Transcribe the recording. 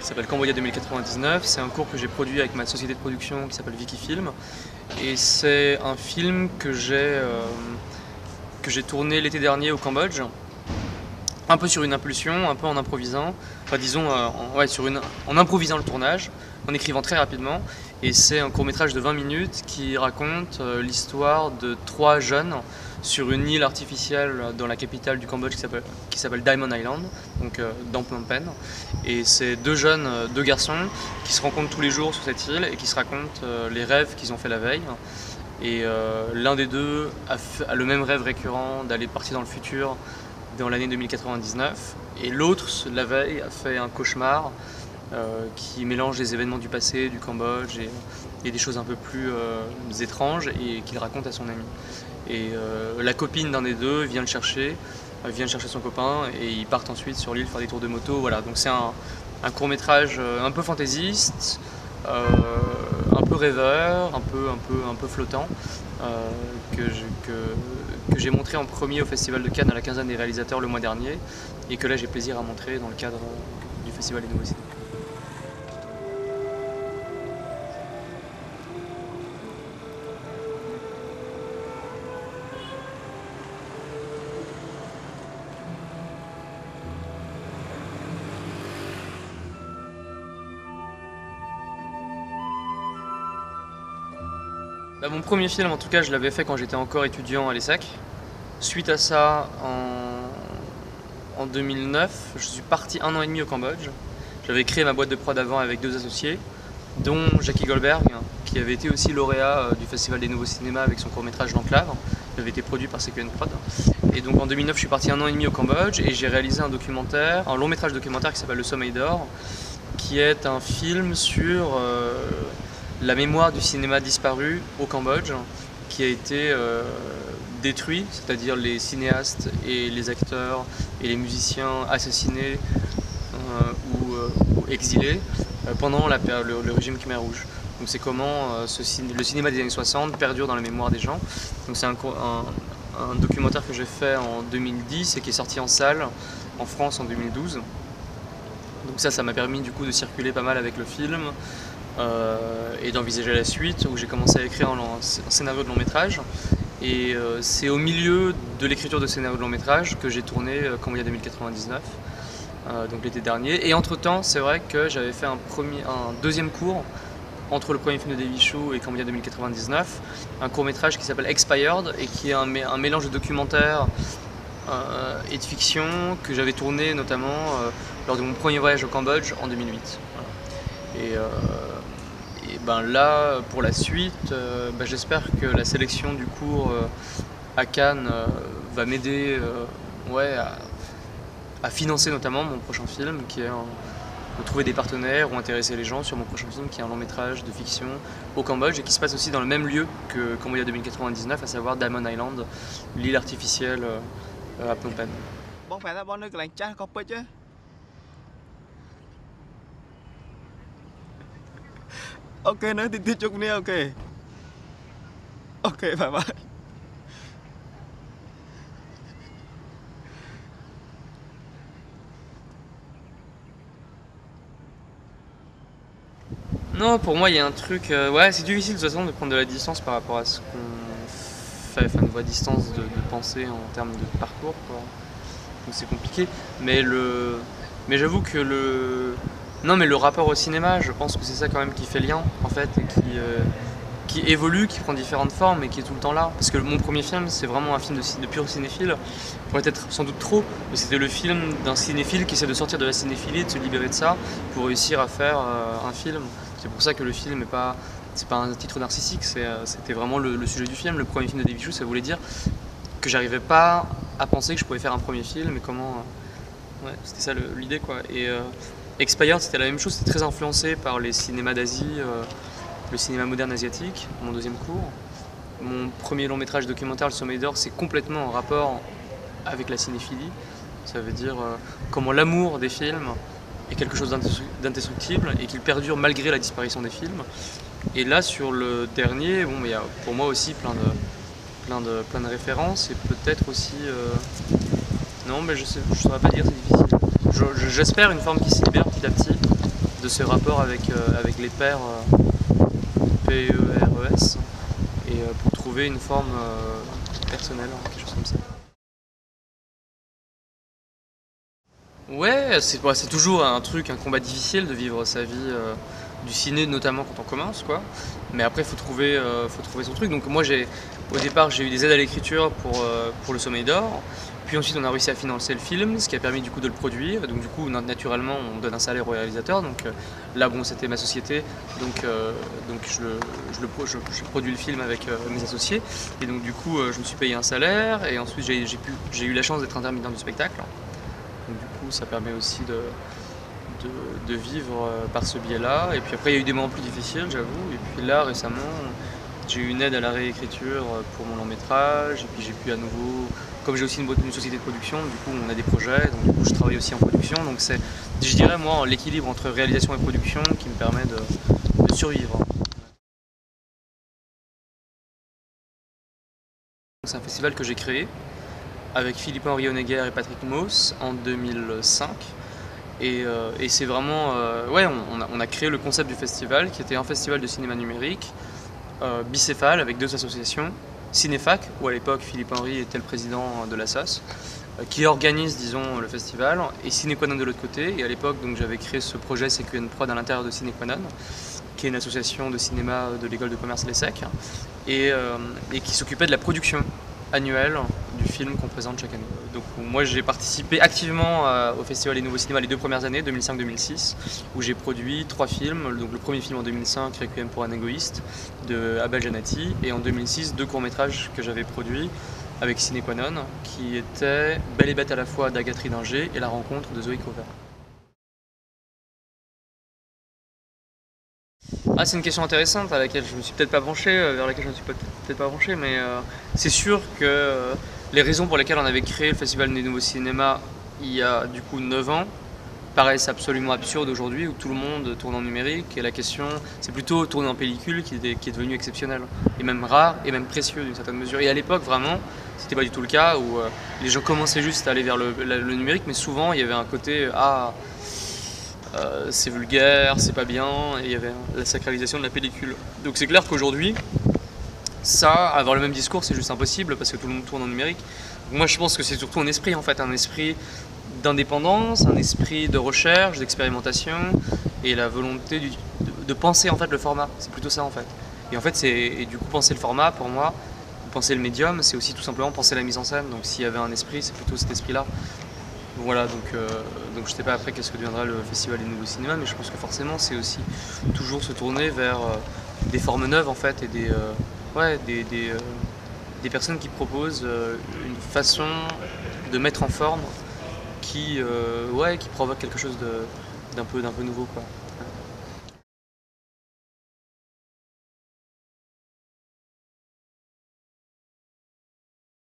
qui s'appelle Cambodia 2099. C'est un court que j'ai produit avec ma société de production qui s'appelle Vicky Film. Et c'est un film que j'ai tourné l'été dernier au Cambodge. Un peu sur une impulsion, un peu en improvisant, enfin disons en improvisant le tournage, en écrivant très rapidement. Et c'est un court-métrage de 20 minutes qui raconte l'histoire de 3 jeunes sur une île artificielle dans la capitale du Cambodge qui s'appelle Diamond Island, donc dans Phnom Penh. Et c'est 2 jeunes, 2 garçons qui se rencontrent tous les jours sur cette île et qui se racontent les rêves qu'ils ont fait la veille. Et l'un des deux a le même rêve récurrent d'aller partir dans le futur dans l'année 2099, et l'autre, la veille, a fait un cauchemar qui mélange les événements du passé, du Cambodge et des choses un peu plus étranges, et qu'il raconte à son ami. Et la copine d'un des deux vient chercher son copain, et ils partent ensuite sur l'île faire des tours de moto. Voilà, donc c'est un court-métrage un peu fantaisiste, un peu rêveur, un peu flottant, que j'ai montré en premier au Festival de Cannes à la quinzaine des réalisateurs le mois dernier, et que là j'ai plaisir à montrer dans le cadre du Festival des Nouveaux Cinémas. Bah, mon premier film, en tout cas, je l'avais fait quand j'étais encore étudiant à l'ESSEC. Suite à ça, en 2009, je suis parti 1 an et demi au Cambodge. J'avais créé ma boîte de prod avant avec 2 associés, dont Jackie Goldberg, qui avait été aussi lauréat du Festival des Nouveaux Cinémas avec son court-métrage L'Enclave. Il avait été produit par CQN Prod. Et donc en 2009, je suis parti 1 an et demi au Cambodge et j'ai réalisé un long métrage documentaire qui s'appelle Le Sommeil d'Or, qui est un film sur la mémoire du cinéma disparu au Cambodge, qui a été détruit, c'est-à-dire les cinéastes et les acteurs et les musiciens assassinés ou exilés pendant le régime Khmer Rouge. Donc c'est comment le cinéma des années 60 perdure dans la mémoire des gens. Donc c'est un documentaire que j'ai fait en 2010 et qui est sorti en salle en France en 2012. Donc ça m'a permis du coup de circuler pas mal avec le film et d'envisager la suite, où j'ai commencé à écrire un scénario de long métrage. Et c'est au milieu de l'écriture de scénario de long métrage que j'ai tourné Cambodia 2099, donc l'été dernier. Et entre temps, c'est vrai que j'avais fait un deuxième cours entre le premier film de David Chou et Cambodia 2099, un court métrage qui s'appelle Expired et qui est un mélange de documentaire et de fiction que j'avais tourné notamment lors de mon premier voyage au Cambodge en 2008. Voilà. Et ben là, pour la suite, j'espère que la sélection du cours à Cannes va m'aider à financer notamment mon prochain film, qui est de trouver des partenaires ou intéresser les gens sur mon prochain film, qui est un long métrage de fiction au Cambodge et qui se passe aussi dans le même lieu que Cambodia 2099, à savoir Diamond Island, l'île artificielle à Phnom Penh. Bon, phải là bon nơi lành cha có bích chứ. Ok, nói thì chúc nha, ok. Ok, bye bye. Non, pour moi, il y a un truc. C'est difficile de toute façon de prendre de la distance par rapport à ce qu'on fait, enfin, une vraie distance de pensée en termes de parcours, quoi. Donc c'est compliqué. Mais j'avoue que le rapport au cinéma, je pense que c'est ça quand même qui fait lien, en fait, et qui évolue, qui prend différentes formes et qui est tout le temps là. Parce que mon premier film, c'est vraiment un film de pur cinéphile. Pourrait être sans doute trop, mais c'était le film d'un cinéphile qui essaie de sortir de la cinéphilie, de se libérer de ça, pour réussir à faire un film. C'est pour ça que le film c'est pas un titre narcissique, c'était vraiment le sujet du film. Le premier film de David Chou, ça voulait dire que j'arrivais pas à penser que je pouvais faire un premier film, et comment... c'était ça l'idée, quoi. Et Expired, c'était la même chose, c'était très influencé par les cinémas d'Asie, le cinéma moderne asiatique, mon deuxième cours. Mon premier long métrage documentaire, Le Sommeil d'Or, c'est complètement en rapport avec la cinéphilie. Ça veut dire comment l'amour des films est quelque chose d'indestructible et qu'il perdure malgré la disparition des films. Et là, sur le dernier, il y a pour moi aussi plein de références, et peut-être aussi... Non, mais je saurais pas dire, c'est difficile. J'espère une forme qui se libère petit à petit, de ce rapport avec les pairs PERES et pour trouver une forme personnelle, quelque chose comme ça. Ouais, c'est toujours un combat difficile de vivre sa vie du ciné, notamment quand on commence, quoi. Mais après, faut trouver son truc. Donc moi, au départ, j'ai eu des aides à l'écriture pour Le Sommeil d'Or. Puis ensuite, on a réussi à financer le film, ce qui a permis du coup de le produire. Donc du coup, naturellement, on donne un salaire au réalisateur. Donc là, bon, c'était ma société, donc je produis le film avec mes associés. Et donc du coup, je me suis payé un salaire. Et ensuite, j'ai eu la chance d'être intermittent du spectacle. Donc du coup, ça permet aussi de vivre par ce biais-là. Et puis après, il y a eu des moments plus difficiles, j'avoue. Et puis là, récemment, j'ai eu une aide à la réécriture pour mon long métrage. Et puis j'ai pu à nouveau, comme j'ai aussi une société de production, du coup, on a des projets. Donc du coup, je travaille aussi en production. Donc c'est, je dirais, moi, l'équilibre entre réalisation et production qui me permet de survivre. C'est un festival que j'ai créé avec Philippe-Henri Honegger et Patrick Mauss en 2005. Et c'est vraiment... ouais, on a créé le concept du festival, qui était un festival de cinéma numérique, bicéphale, avec 2 associations. Cinéfac, où à l'époque Philippe-Henri était le président de l'ASSOS, qui organise, disons, le festival, et Cinéquanon de l'autre côté. Et à l'époque, donc, j'avais créé ce projet CQN Prod à l'intérieur de Cinéquanon, qui est une association de cinéma de l'école de commerce l'ESSEC, et qui s'occupait de la production annuelle du film qu'on présente chaque année. Donc moi j'ai participé activement au Festival des Nouveaux Cinémas les 2 premières années, 2005-2006, où j'ai produit 3 films. Donc le premier film en 2005, Requiem pour un égoïste, de Abel Janati, et en 2006, 2 courts-métrages que j'avais produits avec Cinéquanon, qui étaient Belle et bête à la fois d'Agathe Ridinger et La rencontre de Zoé Cover. Ah, c'est une question intéressante à laquelle je me suis peut-être pas penché, vers laquelle je me suis peut-être pas penché, mais c'est sûr que les raisons pour lesquelles on avait créé le Festival des Nouveaux Cinémas il y a du coup 9 ans paraissent absolument absurdes aujourd'hui, où tout le monde tourne en numérique, et la question c'est plutôt tourner en pellicule qui est devenu exceptionnel, et même rare, et même précieux d'une certaine mesure. Et à l'époque vraiment, c'était pas du tout le cas, où les gens commençaient juste à aller vers le numérique, mais souvent il y avait un côté c'est vulgaire, c'est pas bien, et il y avait la sacralisation de la pellicule. Donc c'est clair qu'aujourd'hui, avoir le même discours, c'est juste impossible parce que tout le monde tourne en numérique. Donc moi je pense que c'est surtout un esprit en fait, un esprit d'indépendance, un esprit de recherche, d'expérimentation, et la volonté de penser en fait le format. C'est plutôt ça en fait. Et en fait, du coup penser le format pour moi, penser le médium, c'est aussi tout simplement penser la mise en scène. Donc s'il y avait un esprit, c'est plutôt cet esprit-là. Voilà, donc je sais pas après qu'est-ce que deviendra le Festival des Nouveaux Cinémas, mais je pense que forcément c'est aussi toujours se tourner vers des formes neuves en fait, et des personnes qui proposent une façon de mettre en forme qui provoque quelque chose d'un peu nouveau, quoi.